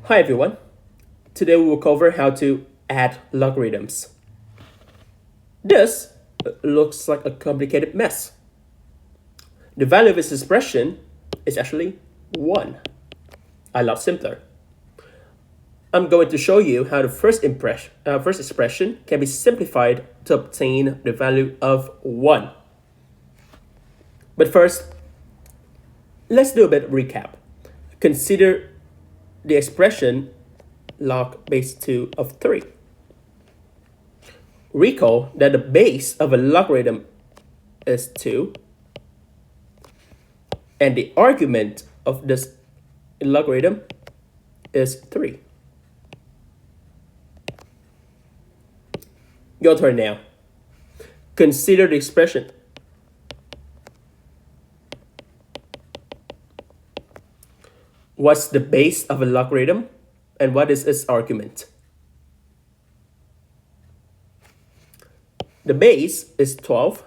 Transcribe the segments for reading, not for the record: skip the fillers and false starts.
Hi everyone. Today we will cover how to add logarithms. This looks like a complicated mess. The value of this expression is actually 1. A lot simpler. I'm going to show you how the first expression can be simplified to obtain the value of 1. But first, let's do a bit of recap. Consider the expression log base 2 of 3. Recall that the base of a logarithm is 2, and the argument of this logarithm is 3. Your turn now. Consider the expression. What's the base of a logarithm, and what is its argument? The base is 12,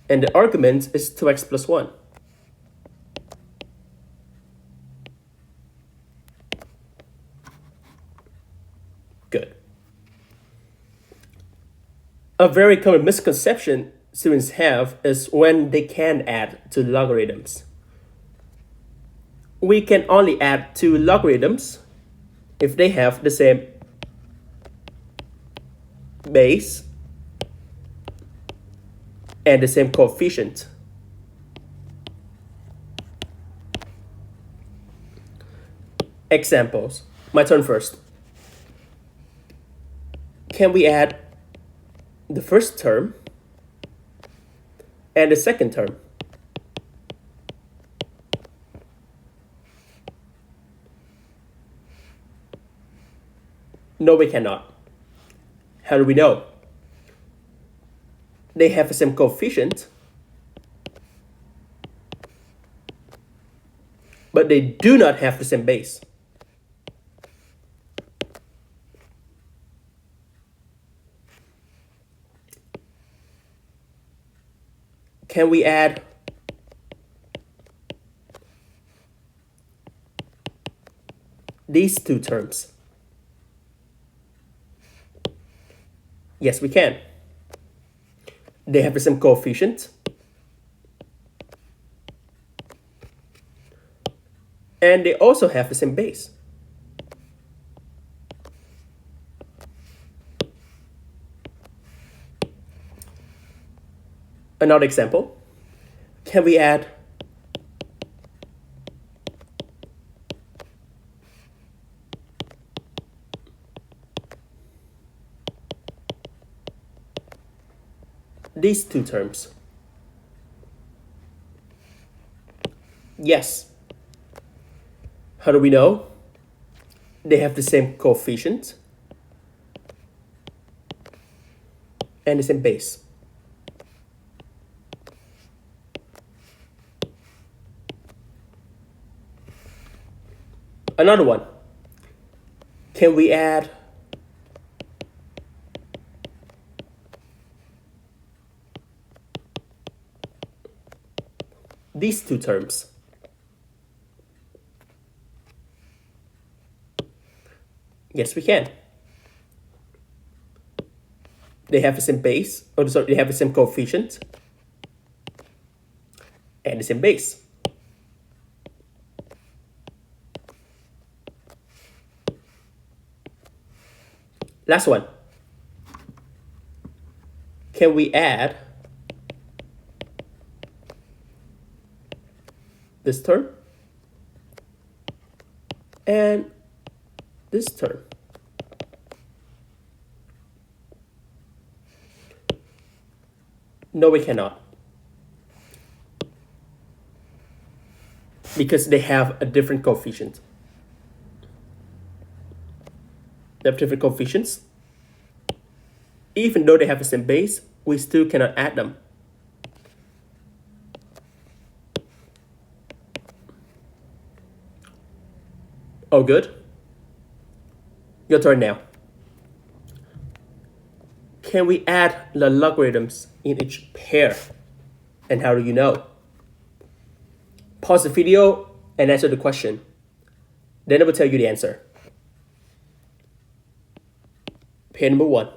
and the argument is 2x plus 1. Good. A very common misconception students have is when they can add two logarithms. We can only add two logarithms if they have the same base and the same coefficient. Examples. My turn first. Can we add the first term and the second term? No, we cannot. How do we know? They have the same coefficient, but they do not have the same base. Can we add these two terms? Yes, we can. They have the same coefficient, and they also have the same base. Another example. Can we add these two terms? Yes. How do we know? They have the same coefficient and the same base. Another one. Can we add these two terms? Yes, we can. They have the same base, they have the same coefficient and the same base. Last one. Can we add this term and this term? No, we cannot. Because they have a different coefficient. They have different coefficients. Even though they have the same base, we still cannot add them. Oh, good. Your turn now. Can we add the logarithms in each pair? And how do you know? Pause the video and answer the question. Then I will tell you the answer. Pair number 1.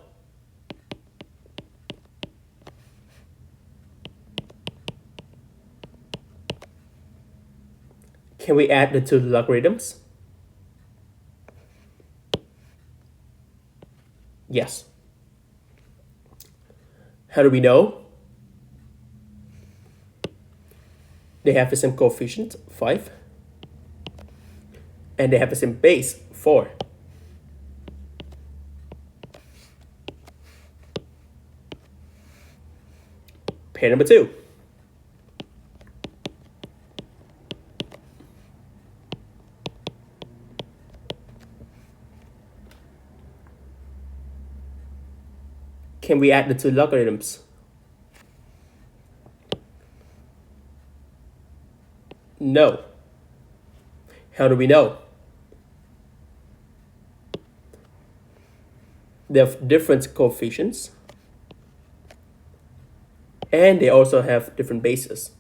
Can we add the two logarithms? Yes. How do we know? They have the same coefficient, 5. And they have the same base, 4. Pair number 2. Can we add the two logarithms? No. How do we know? They have different coefficients. And they also have different bases.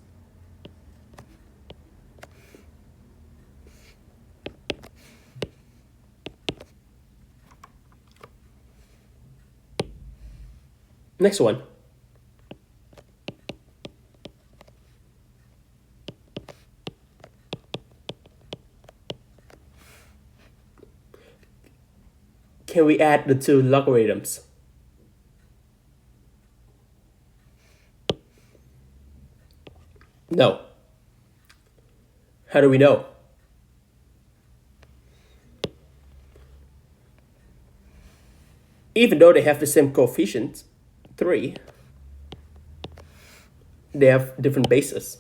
Next one. Can we add the two logarithms? No. How do we know? Even though they have the same coefficient, 3, they have different bases.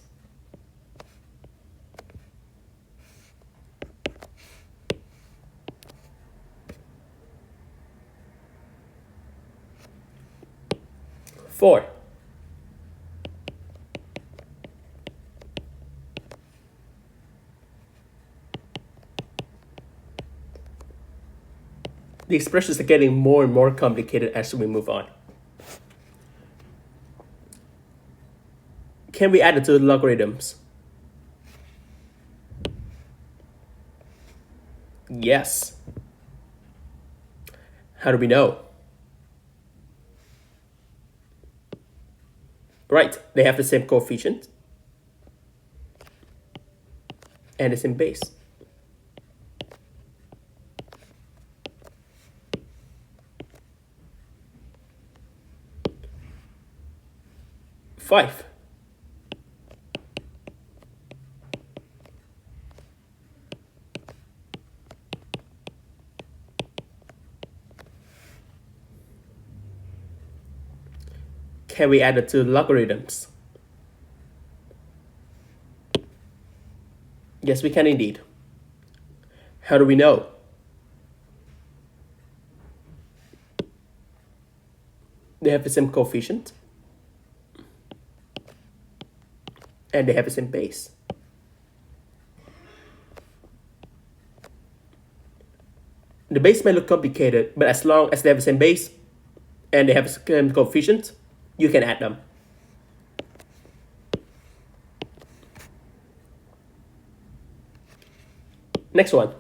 Four. The expressions are getting more and more complicated as we move on. Can we add it to the logarithms? Yes. How do we know? Right, they have the same coefficient and the same base. Five. Can we add it to logarithms? Yes, we can indeed. How do we know? They have the same coefficient and they have the same base. The base may look complicated, but as long as they have the same base and they have the same coefficient, you can add them. Next one.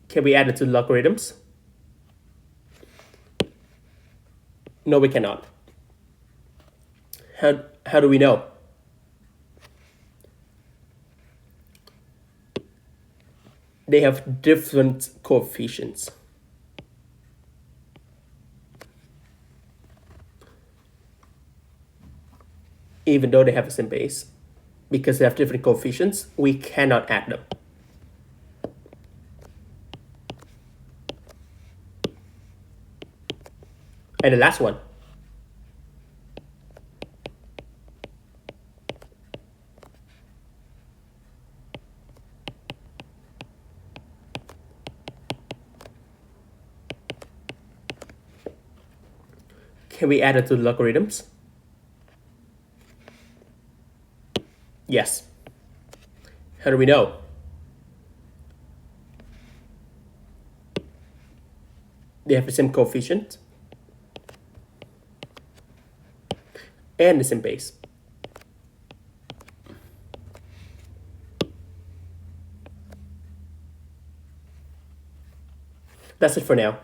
Can we add it to logarithms? No, we cannot. How do we know? They have different coefficients. Even though they have the same base, because they have different coefficients, we cannot add them. And the last one. Can we add it to logarithms? Yes. How do we know? They have the same coefficient and the same base. That's it for now.